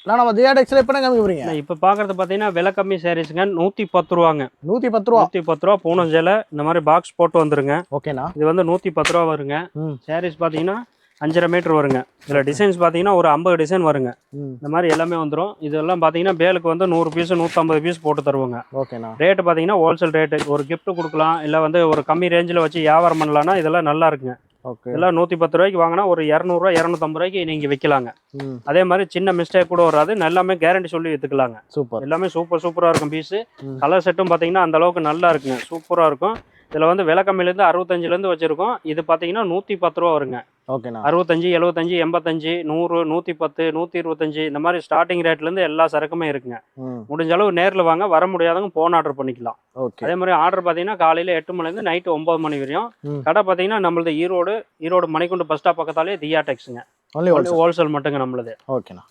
நான் நம்ம ஜிஆர்டெக்ஸ்ல எப்போ காமிக்க போறீங்க? இப்போ பார்க்குறது பார்த்தீங்கன்னா விலை கம்மி சாரீஸுங்க. 110 ரூபாங்க. 110 ரூபா. 110 ரூபா பூனம் சேலை இந்த மாதிரி பாக்ஸ் போட்டு வந்துருங்க. ஓகேண்ணா. இது வந்து 110 ரூபா வருங்க. சாரீஸ் பார்த்தீங்கன்னா 5.5 மீட்டர் வருங்க. இதில் டிசைன்ஸ் பார்த்தீங்கன்னா ஒரு 50 டிசைன் வருங்க. இந்த மாதிரி எல்லாமே வந்துடும். இதெல்லாம் பார்த்தீங்கன்னா பேலுக்கு வந்து 100 பீஸ் 150 பீஸ் போட்டு தருவாங்க. ஓகேண்ணா. ரேட்டு பார்த்தீங்கன்னா ஹோல்சேல் ரேட்டு. ஒரு gift கொடுக்கலாம், இல்லை வந்து ஒரு கம்மி ரேஞ்சில் வச்சு வியாபாரம் பண்ணலான்னா இதெல்லாம் நல்லா இருக்குங்க. ஓகே. இதெல்லாம் 110 ரூபாய்க்கு வாங்கினா ஒரு 200 ரூபா 250 ரூபாய்க்கு நீங்கள் விற்கலாங்க. அதே மாதிரி சின்ன மிஸ்டேக் கூட வராது. எல்லாமே கேரண்டி சொல்லி விற்றுக்கலாங்க. சூப்பர். எல்லாமே சூப்பராக இருக்கும் பீஸு. கலர் செட்டும் பார்த்தீங்கன்னா அந்த அளவுக்கு நல்லா இருக்குங்க. சூப்பராக இருக்கும். இதில் வந்து விலை கம்மியிலேருந்து 65லேருந்து வச்சுருக்கோம். இது பார்த்தீங்கன்னா 110 ரூபா வருங்க. ஓகேண்ணா. 65, 75, 85, 100, 110, 125 இந்த மாதிரி ஸ்டார்டிங் ரேட்லேருந்து எல்லா சரக்குமே இருக்குங்க. முடிஞ்ச அளவு நேரில் வாங்க, வர முடியாதவங்க ஃபோன் ஆர்டர் பண்ணிக்கலாம். ஓகே. அதே மாதிரி ஆர்டர் பார்த்தீங்கன்னா காலையில் 8 மணிலேருந்து நைட்டு 9 மணி வரையும். கடை பார்த்தீங்கன்னா நம்மளது ஈரோடு மணிக்குண்டு பஸ் ஸ்டாப் பக்கத்தாலே ஜிஆர்டெக்ஸுங்க. ஹோல்சேல் மட்டுங்க நம்மளது. ஓகேண்ணா.